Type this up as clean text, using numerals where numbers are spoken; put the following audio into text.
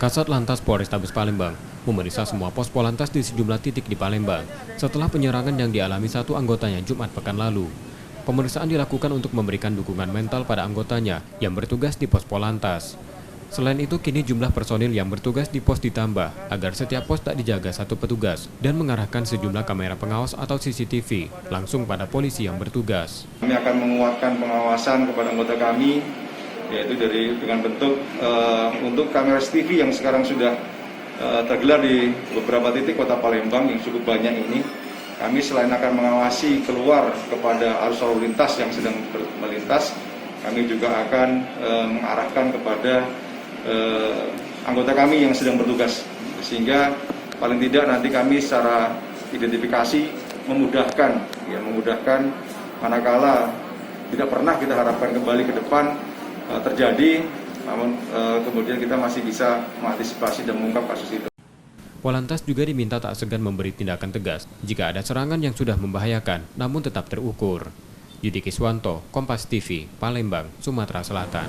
Kasat Lantas Polrestabes Palembang memeriksa semua pos Polantas di sejumlah titik di Palembang setelah penyerangan yang dialami satu anggotanya Jumat pekan lalu. Pemeriksaan dilakukan untuk memberikan dukungan mental pada anggotanya yang bertugas di pos Polantas. Selain itu, kini jumlah personil yang bertugas di pos ditambah agar setiap pos tak dijaga satu petugas dan mengarahkan sejumlah kamera pengawas atau CCTV langsung pada polisi yang bertugas. Kami akan menguatkan pengawasan kepada anggota kami, yaitu dengan bentuk untuk kamera CCTV yang sekarang sudah tergelar di beberapa titik kota Palembang yang cukup banyak ini. Kami selain akan mengawasi keluar kepada arus lalu lintas yang sedang melintas, kami juga akan mengarahkan kepada anggota kami yang sedang bertugas, sehingga paling tidak nanti kami secara identifikasi memudahkan manakala tidak pernah kita harapkan kembali ke depan terjadi, namun kemudian kita masih bisa mengantisipasi dan mengungkap kasus itu. Polantas juga diminta tak segan memberi tindakan tegas jika ada serangan yang sudah membahayakan namun tetap terukur. Yudi Kiswanto, Kompas TV, Palembang, Sumatera Selatan.